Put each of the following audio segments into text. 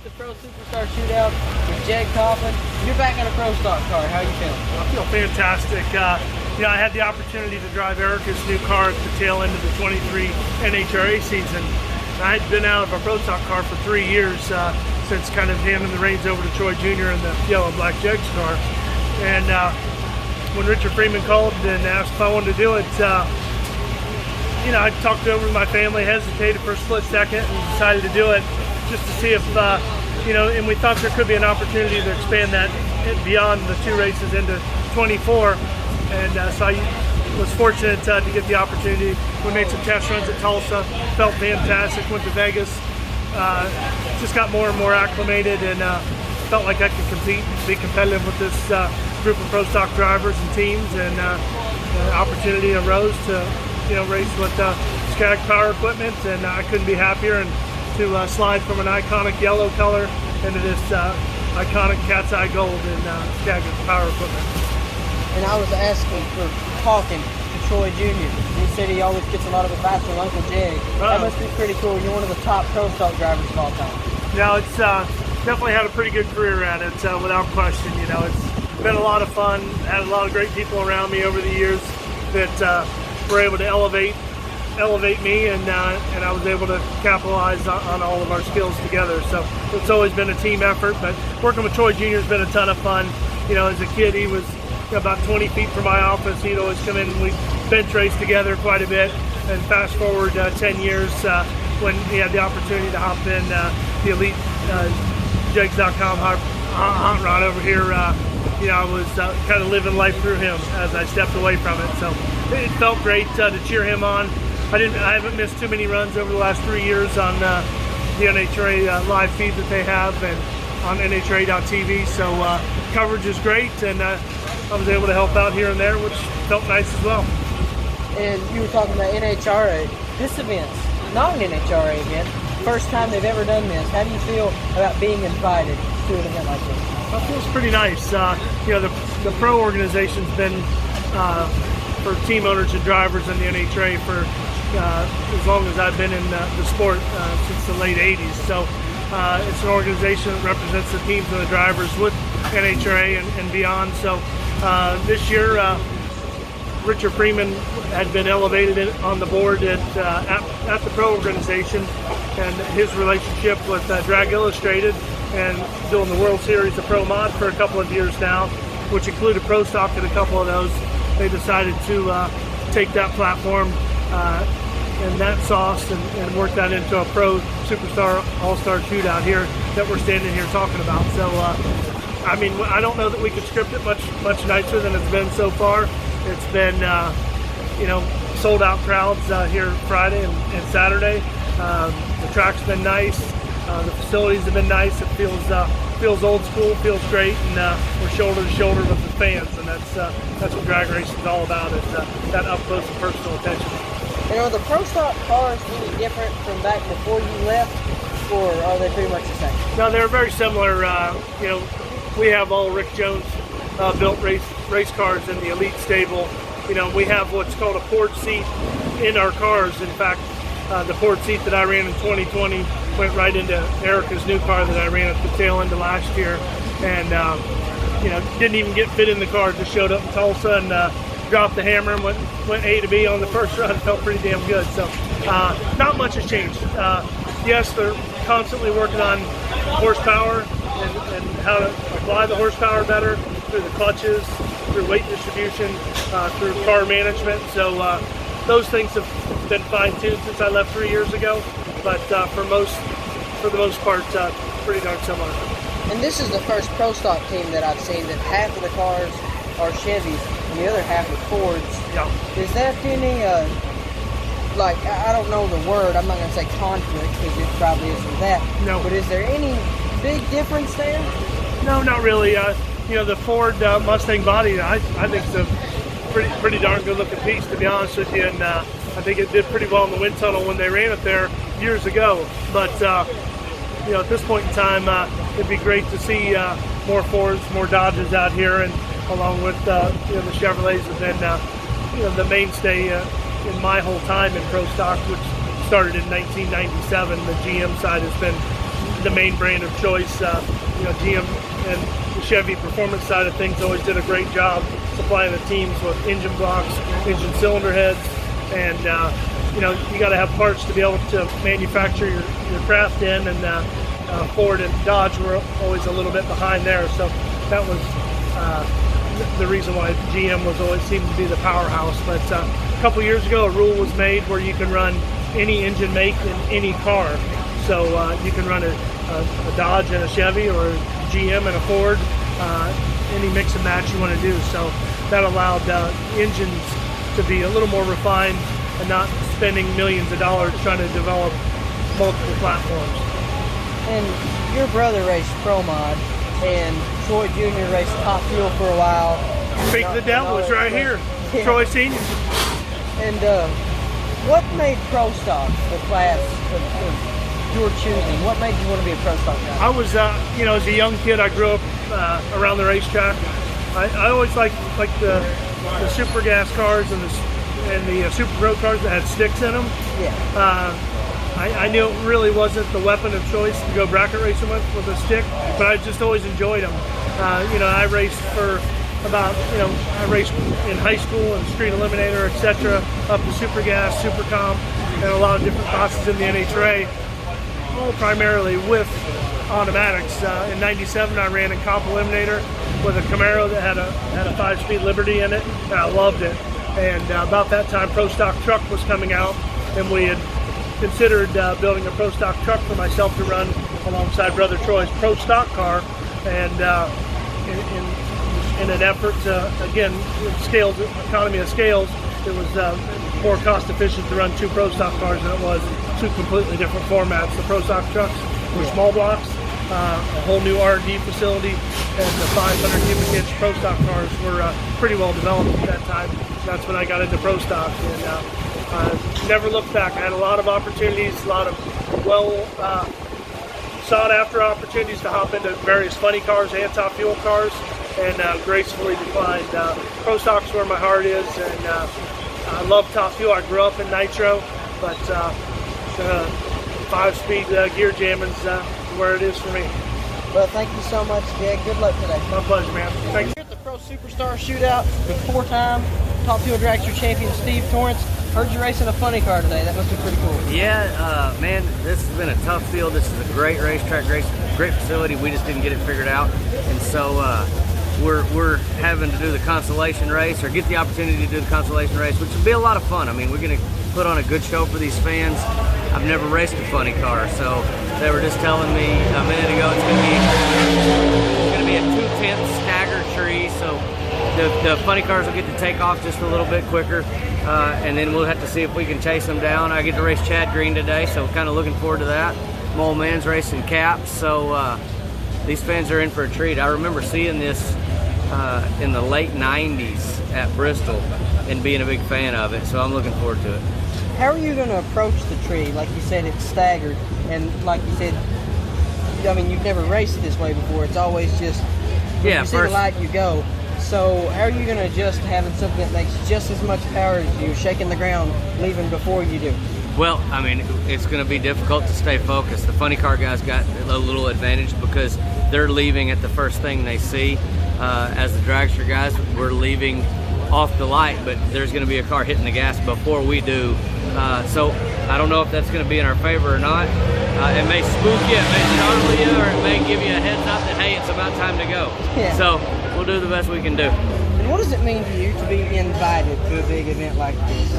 the Pro Superstar Shootout with Jeg Coffin. You're back on a Pro Stock car. How are you feeling? I feel fantastic. I had the opportunity to drive Erica's new car at the tail end of the 23 NHRA season. I had been out of a Pro Stock car for 3 years since kind of handing the reins over to Troy Jr. in the yellow and black Jeg's car. And when Richard Freeman called and asked if I wanted to do it, I talked it over with my family, hesitated for a split second, and decided to do it just to see if, and we thought there could be an opportunity to expand that beyond the 2 races into 24. And so I was fortunate to get the opportunity. We made some test runs at Tulsa, felt fantastic, went to Vegas, just got more and more acclimated, and felt like I could compete and be competitive with this group of Pro Stock drivers and teams, and the opportunity arose to race with Skag Power Equipment, and I couldn't be happier, and to slide from an iconic yellow color into this iconic cat's eye gold in Skag Power Equipment. And I was asking for talking to Troy Jr. He said he always gets a lot of advice from Uncle Jeg. That must be pretty cool. You're one of the top Pro Stock drivers of all time. Yeah, it's definitely had a pretty good career at it, without question. It's been a lot of fun. Had a lot of great people around me over the years that were able to elevate me, and I was able to capitalize on all of our skills together. So it's always been a team effort, but working with Troy Jr. has been a ton of fun. As a kid, he was about 20 feet from my office. He'd always come in and we'd bench race together quite a bit. And fast forward 10 years when he had the opportunity to hop in the elite Jegs.com hot rod over here, I was kind of living life through him as I stepped away from it. So it felt great to cheer him on. I haven't missed too many runs over the last 3 years on the NHRA live feed that they have, and on NHRA.tv. So coverage is great, and I was able to help out here and there, which felt nice as well. And you were talking about NHRA. This event's not an NHRA event. First time they've ever done this. How do you feel about being invited to an event like this? It feels pretty nice. The pro organization's been for team owners and drivers in the NHRA for as long as I've been in the sport, since the late 80s. So it's an organization that represents the teams and the drivers with NHRA and beyond. So this year, Richard Freeman had been elevated on the board at the pro organization, and his relationship with Drag Illustrated and doing the World Series of Pro Mod for a couple of years now, which included Pro Stock in a couple of those. They decided to take that platform and that sauce and work that into a Pro Superstar All-Star Shootout here that we're standing here talking about. So, I don't know that we could script it much nicer than it's been so far. It's been, sold out crowds here Friday and Saturday. The track's been nice. The facilities have been nice. It feels old school, feels great, and we're shoulder to shoulder with the fans, and that's what drag racing is all about, is that up close and personal attention. And are the Pro Stock cars any different from back before you left, or are they pretty much the same? No, they're very similar. We have all Rick Jones built race cars in the elite stable. We have what's called a port seat in our cars. In fact, the port seat that I ran in 2020 went right into Erica's new car that I ran at the tail end of last year, and didn't even get fit in the car. Just showed up in Tulsa and dropped the hammer and went A to B on the first run. Felt pretty damn good. So not much has changed. Yes, they're constantly working on horsepower and how to apply the horsepower better through the clutches, through weight distribution, through car management. So those things have been fine-tuned since I left 3 years ago, but for the most part, pretty darn similar. And this is the first Pro Stock team that I've seen that half of the cars are Chevys and the other half are Fords. Yeah. Is that any, I don't know the word, I'm not going to say conflict, because it probably isn't that. No. But is there any big difference there? No, not really. The Ford Mustang body, I think it's a pretty darn good looking piece, to be honest with you, and I think it did pretty well in the wind tunnel when they ran it there years ago. But at this point in time, it'd be great to see more Fords, more Dodges out here, and along with the Chevrolets have been the mainstay in my whole time in Pro Stock, which started in 1997. The GM side has been the main brand of choice. You know, GM and the Chevy performance side of things always did a great job supplying the teams with engine blocks, engine cylinder heads, and you know, you got to have parts to be able to manufacture your craft in, and Ford and Dodge were always a little bit behind there, so that was the reason why GM was always seemed to be the powerhouse. But a couple years ago, a rule was made where you can run any engine make in any car. So you can run a Dodge and a Chevy, or a GM and a Ford, any mix and match you want to do. So that allowed engines to be a little more refined and not spending millions of dollars trying to develop multiple platforms. And your brother raced Pro Mod, and Troy Jr. raced Top Fuel for a while. Speak of the devil is right here, yeah. Troy Sr. And what made Pro Stock the class of your choosing? What made you want to be a Pro Stock guy? I was, you know, as a young kid, I grew up around the racetrack. I always liked the super gas cars and the super pro cars that had sticks in them. Yeah. I knew it really wasn't the weapon of choice to go bracket racing with a stick, but I just always enjoyed them. You know, I raced for about, you know, I raced in high school and street eliminator, etc., up to super gas, super comp, and a lot of different classes in the NHRA, all primarily with automatics. In '97, I ran in comp eliminator with a Camaro that had a 5-speed Liberty in it, and I loved it. And about that time, Pro Stock truck was coming out, and we had considered building a Pro Stock truck for myself to run alongside Brother Troy's Pro Stock car, and in an effort to, again, scales, economy of scales, it was more cost efficient to run 2 Pro Stock cars than it was 2 completely different formats. The Pro Stock trucks were small blocks, a whole new R&D facility, and the 500 cubic inch Pro Stock cars were pretty well developed at that time. That's when I got into Pro Stock, and never looked back. I had a lot of opportunities, a lot of well sought after opportunities to hop into various funny cars and top fuel cars, and gracefully declined. Pro Stock's where my heart is, and I love top fuel. I grew up in nitro, but 5-speed gear jamming's where it is for me. Well, thank you so much, Jed. Good luck today. My pleasure, man. Thanks. Here at the Pro Superstar Shootout with 4-time Top Fuel Dragster champion Steve Torrance. Heard you racing a funny car today. That must be pretty cool. Yeah, man, this has been a tough field. This is a great racetrack, great facility. We just didn't get it figured out, and so we're having to do the consolation race, or get the opportunity to do the consolation race, which will be a lot of fun. I mean, we're going to put on a good show for these fans. I've never raced a funny car, so they were just telling me a minute ago it's going to be a 2/10 stagger tree, so the funny cars will get to take off just a little bit quicker, and then we'll have to see if we can chase them down. I get to race Chad Green today, so kind of looking forward to that. My old man's racing Caps, so these fans are in for a treat. I remember seeing this in the late 90s at Bristol and being a big fan of it, so I'm looking forward to it. How are you going to approach the tree? Like you said, it's staggered, and like you said, I mean, you've never raced this way before. It's always just, when you see the light, you go. So how are you going to adjust to having something that makes just as much power as you, shaking the ground, leaving before you do? Well, I mean, it's going to be difficult to stay focused. The funny car guys got a little advantage because they're leaving at the first thing they see. As the dragster guys, we're leaving off the light, but there's going to be a car hitting the gas before we do. So I don't know if that's going to be in our favor or not. It may spook you, it may startle you, or it may give you a heads up that, hey, it's about time to go. Yeah. So we'll do the best we can do. And what does it mean to you to be invited to a big event like this?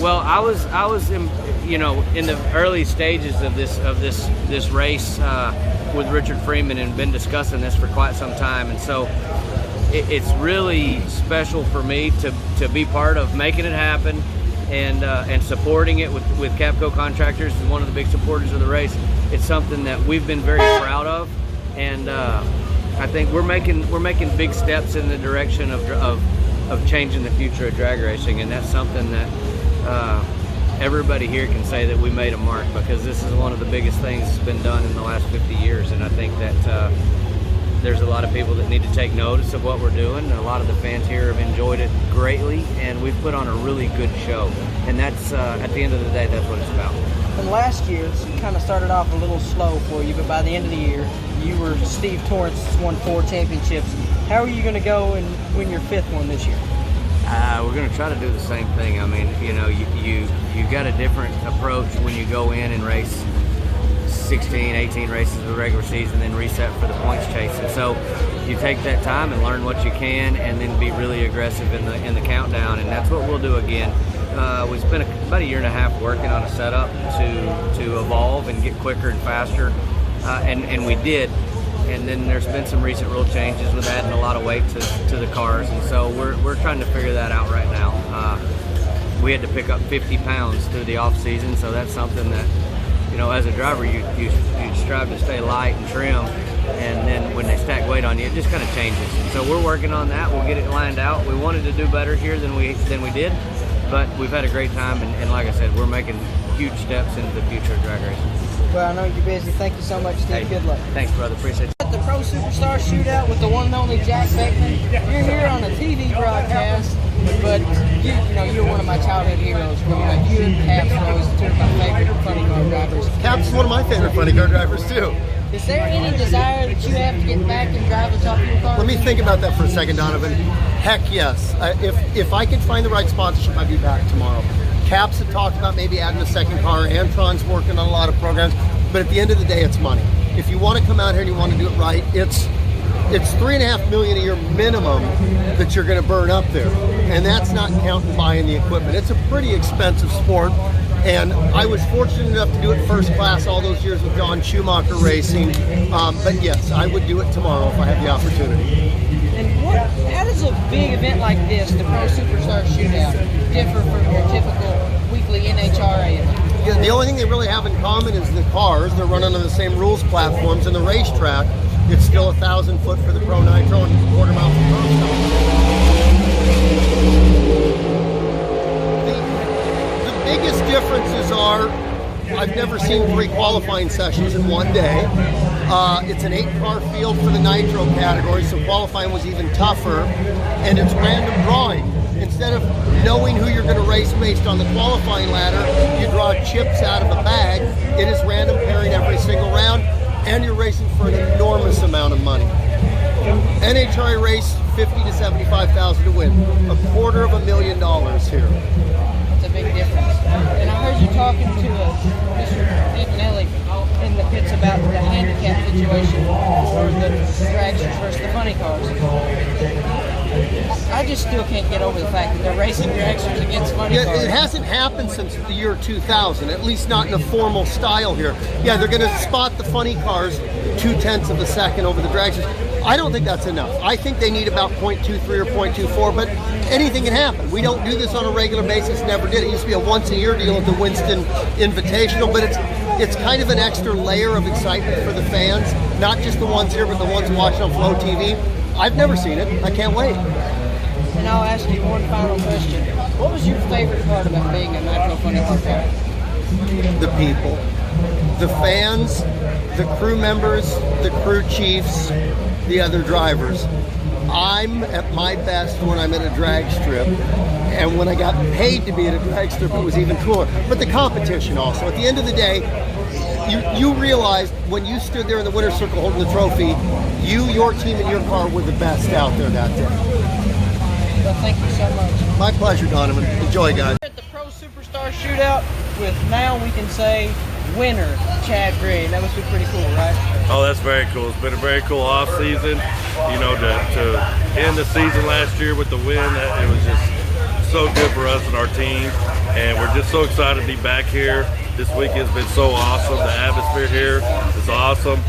Well, I was in, you know, in the early stages of this race with Richard Freeman, and been discussing this for quite some time, and so it's really special for me to be part of making it happen, and supporting it with Capco Contractors is one of the big supporters of the race. It's something that we've been very proud of, and I think we're making big steps in the direction of changing the future of drag racing, and that's something that everybody here can say that we made a mark, because this is one of the biggest things that's been done in the last 50 years, and I think that there's a lot of people that need to take notice of what we're doing. A lot of the fans here have enjoyed it greatly, and we've put on a really good show, and that's at the end of the day, that's what it's about. And last year, it kind of started off a little slow for you, but by the end of the year, you were Steve Torrance, won 4 championships. How are you going to go and win your 5th one this year? We're going to try to do the same thing. I mean, you know, you got a different approach when you go in and race 16, 18 races of the regular season, then reset for the points chase. And so you take that time and learn what you can, and then be really aggressive in the countdown. And that's what we'll do again. We spent about a year and a half working on a setup to evolve and get quicker and faster, and we did. And then there's been some recent rule changes with adding a lot of weight to the cars, and so we're trying to figure that out right now. We had to pick up 50 pounds through the off season, so that's something that, you know, as a driver, you strive to stay light and trim, and then when they stack weight on you, it just kind of changes. And so we're working on that. We'll get it lined out. We wanted to do better here than we did, but we've had a great time, and like I said, we're making huge steps into the future of drag racing. Well, I know you're busy. Thank you so much, Steve. Hey, good luck. Thanks, brother. Appreciate it. At the Pro Superstar Shootout with the one and only Jack Beckman. You're here on a TV broadcast, but you're one of my childhood heroes. Growing up, you and Caps were always 2 of my favorite funny car drivers. Caps is one of my favorite funny car drivers too. Is there any desire that you have to get back and drive the top of your car? Let me think about that for a second, Donovan. Heck yes. If I could find the right sponsorship, I'd be back tomorrow. Caps had talked about maybe adding a second car. Antron's working on a lot of programs. But at the end of the day, it's money. If you want to come out here and you want to do it right, it's $3.5 million a year minimum that you're going to burn up there. And that's not counting buying the equipment. It's a pretty expensive sport. And I was fortunate enough to do it first class all those years with Don Schumacher Racing. But yes, I would do it tomorrow if I had the opportunity. And how does a big event like this, the Pro Superstar Shootout, differ from your typical weekly NHRA event? Yeah, the only thing they really have in common is the cars. They're running on the same rules platforms, and the racetrack, it's still 1,000 foot for the Pro Nitro and a quarter mile for the biggest differences are, I've never seen 3 qualifying sessions in one day. It's an 8-car field for the Nitro category, so qualifying was even tougher, and it's random drawing. Instead of knowing who you're going to race based on the qualifying ladder, you draw chips out of a bag. It is random pairing every single round, and you're racing for an enormous amount of money. NHRA race, $50,000 to $75,000 to win, $250,000 here. It's a big difference. And I heard you talking to Mr. Antonelli in the pits about the handicap situation for the dragsters versus the funny cars. I just still can't get over the fact that they're racing dragsters against funny cars. It hasn't happened since the year 2000, at least not in a formal style here. Yeah, they're going to spot the funny cars 0.2 of a second over the dragsters. I don't think that's enough. I think they need about 0.23 or 0.24, but anything can happen. We don't do this on a regular basis, never did. It used to be a once-a-year deal at the Winston Invitational, but it's kind of an extra layer of excitement for the fans, not just the ones here, but the ones watching on Flow TV. I've never seen it. I can't wait. And I'll ask you one final question. What was your favorite part about being a Nitro Funny Car driver? The people, the fans, the crew members, the crew chiefs, the other drivers. I'm at my best when I'm at a drag strip, and when I got paid to be at a drag strip, it was even cooler. But the competition also. At the end of the day, you realized when you stood there in the winner's circle holding the trophy, your team, and your car were the best out there that day. Well, thank you so much. My pleasure, Donovan. Enjoy, guys. At the Pro Superstar Shootout with, now we can say, winner Chad Green. That must be pretty cool, right? Oh, that's very cool. It's been a very cool off season. You know, to end the season last year with the win, it was just so good for us and our team. And we're just so excited to be back here. This weekend's been so awesome. The atmosphere here is awesome.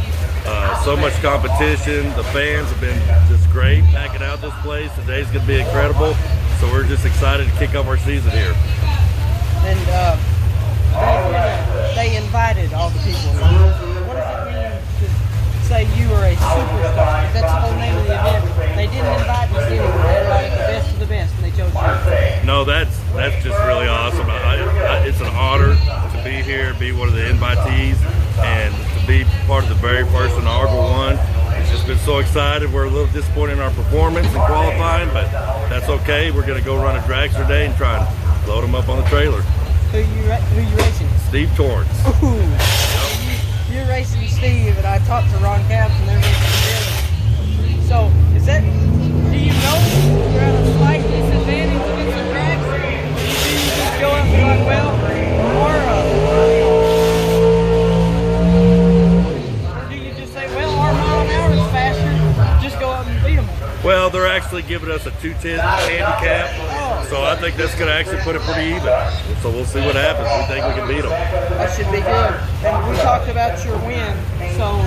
So much competition. The fans have been just great packing out this place. Today's going to be incredible. So we're just excited to kick off our season here. And they invited all the people. What does it mean to say you are a superstar? That's the whole name of the event. They didn't invite us anywhere. They invited the best of the best, and they chose you. No, that's just really awesome. It's an honor to be here, be one of the invitees, and to be part of the very first inaugural one. It's just been so excited. We're a little disappointed in our performance in qualifying, but that's okay. We're going to go run a dragster day and try and load them up on the trailer. Who you racing? Steve Torrance. Ooh. Yep. You're racing Steve, and I talked to Ron Capps, and they're racing Billy. So, is that, do you know you're at a slight disadvantage against the tracks? Or do you just go up and be like, well, or do you just say, well, our mile an hour is faster, just go up and beat them? Well, they're actually giving us a 210 handicap, so I think that's going to actually put it pretty even. So we'll see what happens. We think we can beat them. That should be good. And we talked about your win, so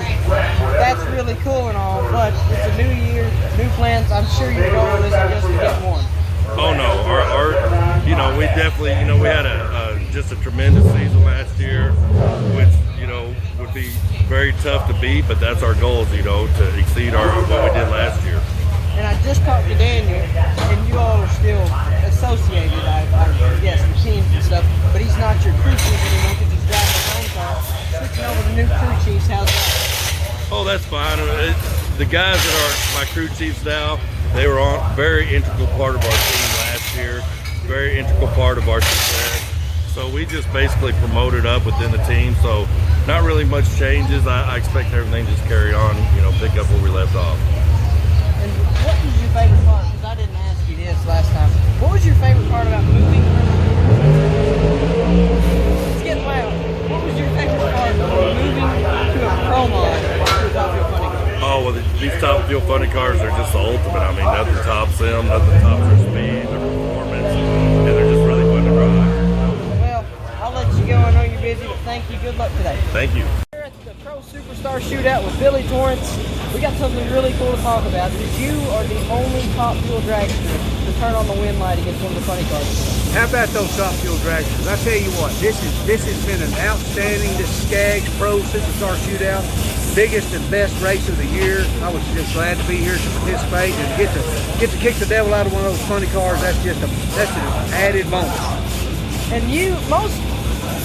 that's really cool and all, but it's a new year, new plans. I'm sure your goal isn't just to get one. Oh no, we definitely, we had just a tremendous season last year, which, would be very tough to beat, but that's our goal, to exceed what we did last year. And I just talked to Daniel, and you all are still associated, I guess, the teams and stuff, but he's not your crew chief anymore because he's driving his own car. Switching over to new crew chiefs, how's that? Oh, that's fine. The guys that are my crew chiefs now, they were on very integral part of our team last year, very integral part of our success. So we just basically promoted up within the team, so not really much changes. I expect everything just carry on, pick up where we left off. And what was your favorite part? Because I didn't ask you this last time. What was your favorite part about moving? It's getting loud. What was your favorite part of moving to a pro mod to a Top Fuel Funny car? Oh, well, these Top Fuel Funny cars are just the ultimate. I mean, nothing tops them, nothing tops their speed, their performance, and they're just really fun to drive. Well, I'll let you go. I know you're busy, but thank you. Good luck today. Thank you. We're at the Pro Superstar Shootout with Billy Torrance. We got something really cool to talk about. Because you are the only Top Fuel dragster to turn on the wind light against one of the funny cars. How about those Top Fuel dragsters? I tell you what, this has been an outstanding, this Skaggs Pro Superstar Shootout, biggest and best race of the year. I was just glad to be here to participate and get to kick the devil out of one of those funny cars. That's an added bonus. And most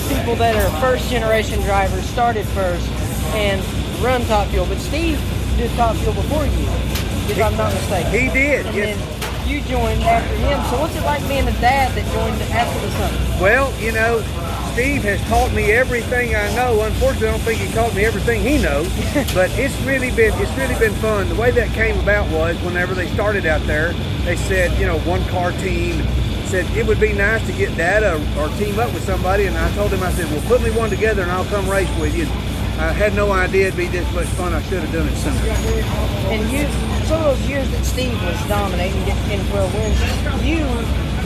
people that are first generation drivers started first and run Top Fuel, but Steve did Top Fuel before you, if I'm not mistaken. He did. And yes. then you joined after him. So what's it like being a dad that joined after the son? Well, Steve has taught me everything I know. Unfortunately, I don't think he taught me everything he knows, but it's really been fun. The way that came about was whenever they started out there, they said, one car team, said it would be nice to get data or team up with somebody, and I told him, I said, well, put me one together and I'll come race with you. I had no idea it'd be this much fun. I should have done it sooner. And some of those years that Steve was dominating, getting 10-12 wins, you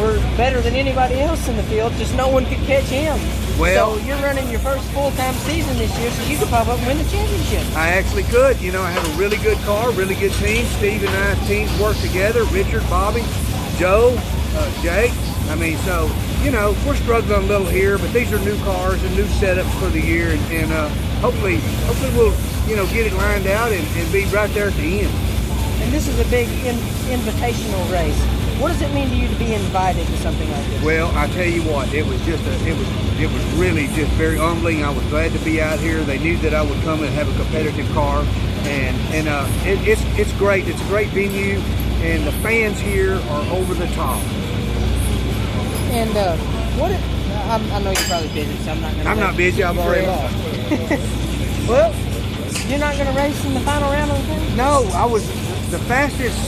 were better than anybody else in the field, just no one could catch him. Well, so you're running your first full-time season this year, so you could pop up and win the championship. I actually could. I have a really good car, really good team. Steve and I's teams work together. Richard, Bobby, Joe, Jake. We're struggling a little here, but these are new cars and new setups for the year, and hopefully we'll, get it lined out and be right there at the end. And this is a big invitational race. What does it mean to you to be invited to something like this? Well, I tell you what, it was really just very humbling. I was glad to be out here. They knew that I would come and have a competitive car, and it's great. It's a great venue, and the fans here are over the top. And I know you're probably busy, so I'm not busy. I've already lost. Well, you're not going to race in the final round of the thing? No, I was the fastest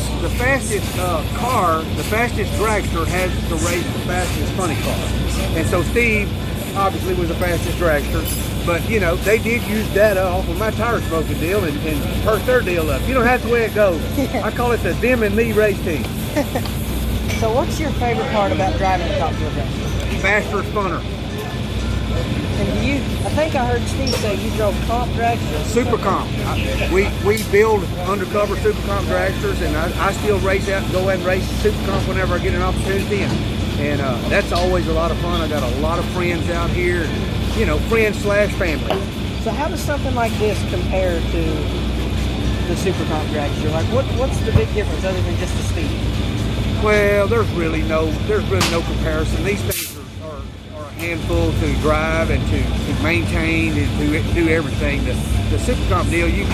car, the fastest dragster has to race the fastest funny car. And so Steve obviously was the fastest dragster, but they did use data off of my tire smoking deal and perked their deal up. That's the way it goes. I call it the them and me race team. So what's your favorite part about driving the Top Fuel dragster? Faster, funner. And I think I heard Steve say you drove comp dragsters. Super comp. We build undercover super comp dragsters, and I still race out and go out and race super comp whenever I get an opportunity, and that's always a lot of fun. I got a lot of friends out here, friends/family. So how does something like this compare to the super comp dragster? Like what's the big difference other than just the speed? Well, there's really no comparison. These things are a handful to drive and to maintain and to do everything. The super comp deal, you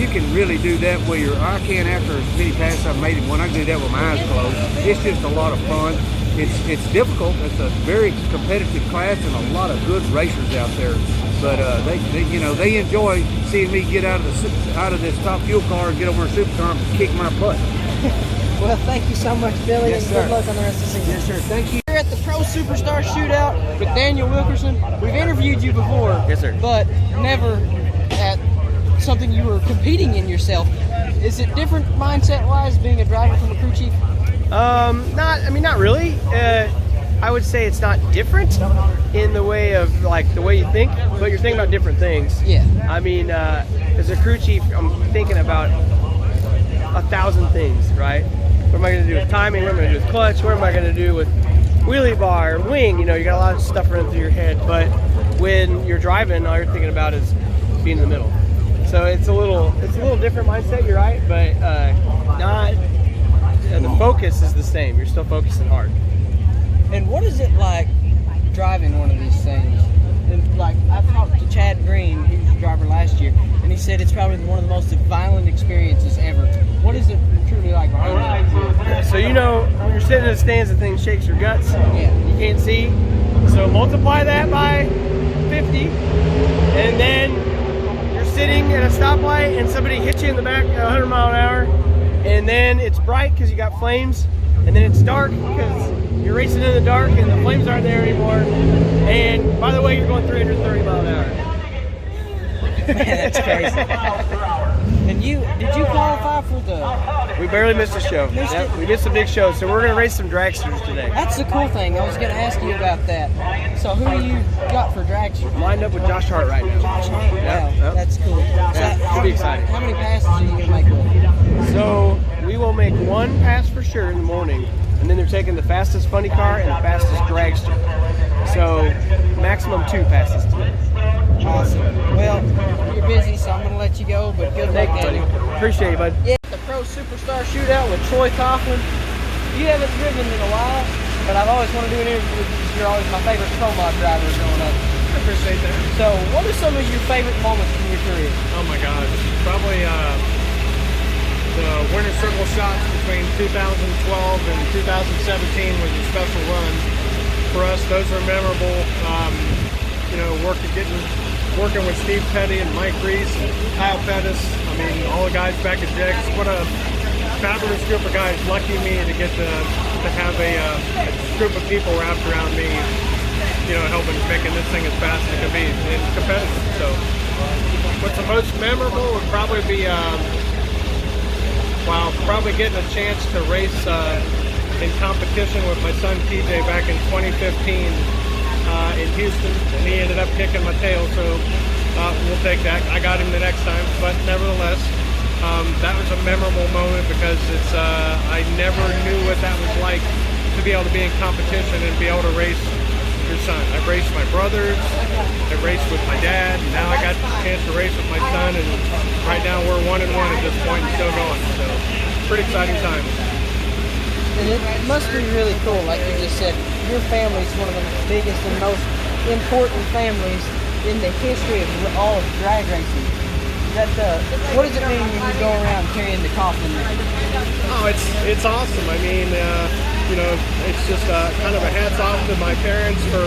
can really do that I can after as many passes I've made in one. I can do that with my eyes closed. It's just a lot of fun. it's difficult. It's a very competitive class and a lot of good racers out there. But they enjoy seeing me get out of this top fuel car and get over a supercar and kick my butt. Well, thank you so much, Billy, Yes, and sir. good luck on the rest of the season. Yes, sir. Thank you. We're at the Pro Superstar Shootout with Daniel Wilkerson. We've interviewed you before, Yes, sir. but never at something you were competing in yourself. Is it different mindset-wise being a driver from a crew chief? Not really. I would say it's not different in the way of like the way you think, but you're thinking about different things. Yeah. I mean, as a crew chief, I'm thinking about 1,000 things, right? What am I going to do with timing? What am I going to do with clutch? What am I going to do with wheelie bar, wing? You know, you got a lot of stuff running through your head. But when you're driving, all you're thinking about is being in the middle. So it's a little different mindset. You're right, but the focus is the same. You're still focusing hard. And what is it like driving one of these things? And like, I've talked to Chad Green, he was a driver last year, and he said it's probably one of the most violent experiences ever. What is it truly like behind it? So when you're sitting in the stands, the thing shakes your guts. Yeah. You can't see. So multiply that by 50, and then you're sitting at a stoplight and somebody hits you in the back at 100 mile an hour, and then it's bright because you got flames, and then it's dark because you're racing in the dark and the flames aren't there anymore. And by the way, you're going 330 miles an hour. Man, that's crazy. And did you qualify for the... We barely missed a show. Missed it? We missed a big show, so we're going to race some dragsters today. That's the cool thing. I was going to ask you about that. So who do you got for dragster? Lined up with Josh Hart right now. Wow, Yep. that's cool. Yeah, should be exciting. How many passes are you going to make with it? So we will make one pass for sure in the morning, and then they're taking the fastest funny car and the fastest dragster. So maximum 2 passes today. Awesome. Well, you're busy, so I'm going to let you go, but good luck, Thank you, Daniel. buddy. Appreciate it, bud. Yeah, the Pro Superstar Shootout with Troy Coflin. You haven't driven in a while, but I've always wanted to do an interview with you because you're always my favorite pro mod driver growing up. I appreciate that. So, what are some of your favorite moments from your career? Oh my gosh, probably the winter circle shots between 2012 and 2017 was a special run for us. Those are memorable. Working with Steve Petty and Mike Reese and Kyle Pettis. I mean, all the guys back at Jex. What a fabulous group of guys. Lucky me to get to have a group of people wrapped around me, helping making this thing as fast as it can be and competitive. So, what's the most memorable would probably be, probably getting a chance to race in competition with my son TJ back in 2015 in Houston, and he ended up kicking my tail, so we'll take that. I got him the next time, but nevertheless, that was a memorable moment because I never knew what that was like to be able to be in competition and be able to race your son. I've raced my brothers, I've raced with my dad, and now I got the chance to race with my son, and right now we're 1-1 at this point and still going, so pretty exciting time. And it must be really cool, like you just said. Your family is one of the biggest and most important families in the history of all of drag racing. What does it mean when you go around carrying the Coffin? Oh, it's awesome. I mean, it's just kind of a hats off to my parents for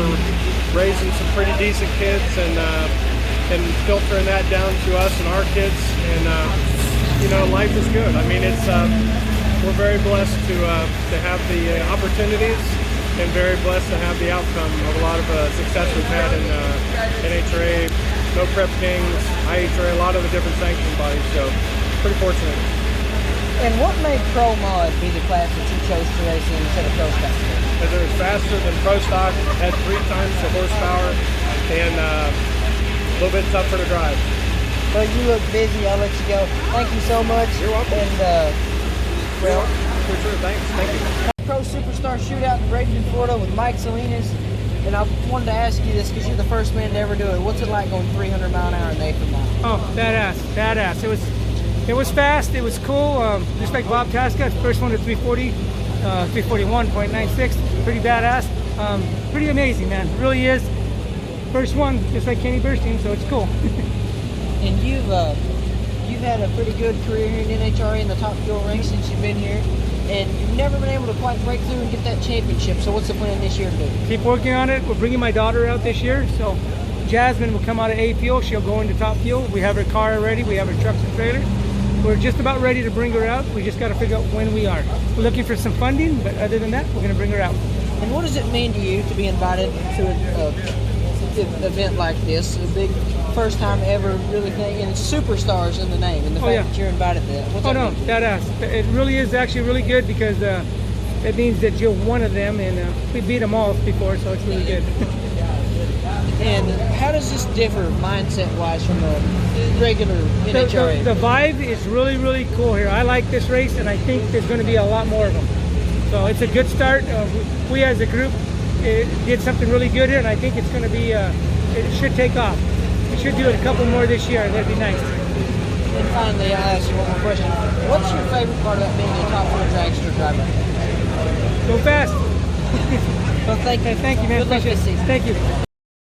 raising some pretty decent kids and filtering that down to us and our kids. And life is good. I mean, we're very blessed to have the opportunities and very blessed to have the outcome of a lot of success we've had in NHRA, No Prep Kings, IHRA, a lot of the different sanction bodies. So pretty fortunate. And what made Pro Mod be the class that you chose to race in instead of Pro Stock? Because it was faster than Pro Stock, had 3 times the horsepower, and a little bit tougher to drive. Well, you look busy. I'll let you go. Thank you so much. You're welcome. And, For sure, thanks. Thank you. Pro Superstar Shootout in Bradenton, Florida with Mike Selenas. And I wanted to ask you this because you're the first man to ever do it. What's it like going 300 mile an hour in the 8th mile? Oh, badass. It was fast. It was cool. Just like Bob Tasca, first one to 340, 341.96. Pretty badass. Pretty amazing, man. It really is. First one, just like Kenny Burstein, so it's cool. And you've had a pretty good career here in NHRA in the top fuel ranks since you've been here. and you've never been able to quite break through and get that championship. So what's the plan this year to do? Keep working on it. We're bringing my daughter out this year, so Jasmine will come out of A fuel. She'll go into top fuel. We have her car ready. We have her trucks and trailers. We're just about ready to bring her out. We just got to figure out when we are. We're looking for some funding, but other than that, we're going to bring her out. And what does it mean to you to be invited to an event like this? A big first time ever really thing, and superstars in the name, and the fact that you're invited to that. What's that mean to you? Badass. It really is actually really good because it means that you're one of them, and we beat them all before, so it's really good. And how does this differ mindset-wise from a regular NHRA? The vibe is really, really cool here. I like this race, and I think there's going to be a lot more of them. So it's a good start. We as a group did something really good here, and I think it's going to be, it should take off. We should do it a couple more this year, and that'd be nice. And finally, I'll ask you one more question. What's your favorite part about being a top 4 dragster driver? Go fast. Well, thank you. Thank you, man. Good luck this season. Thank you.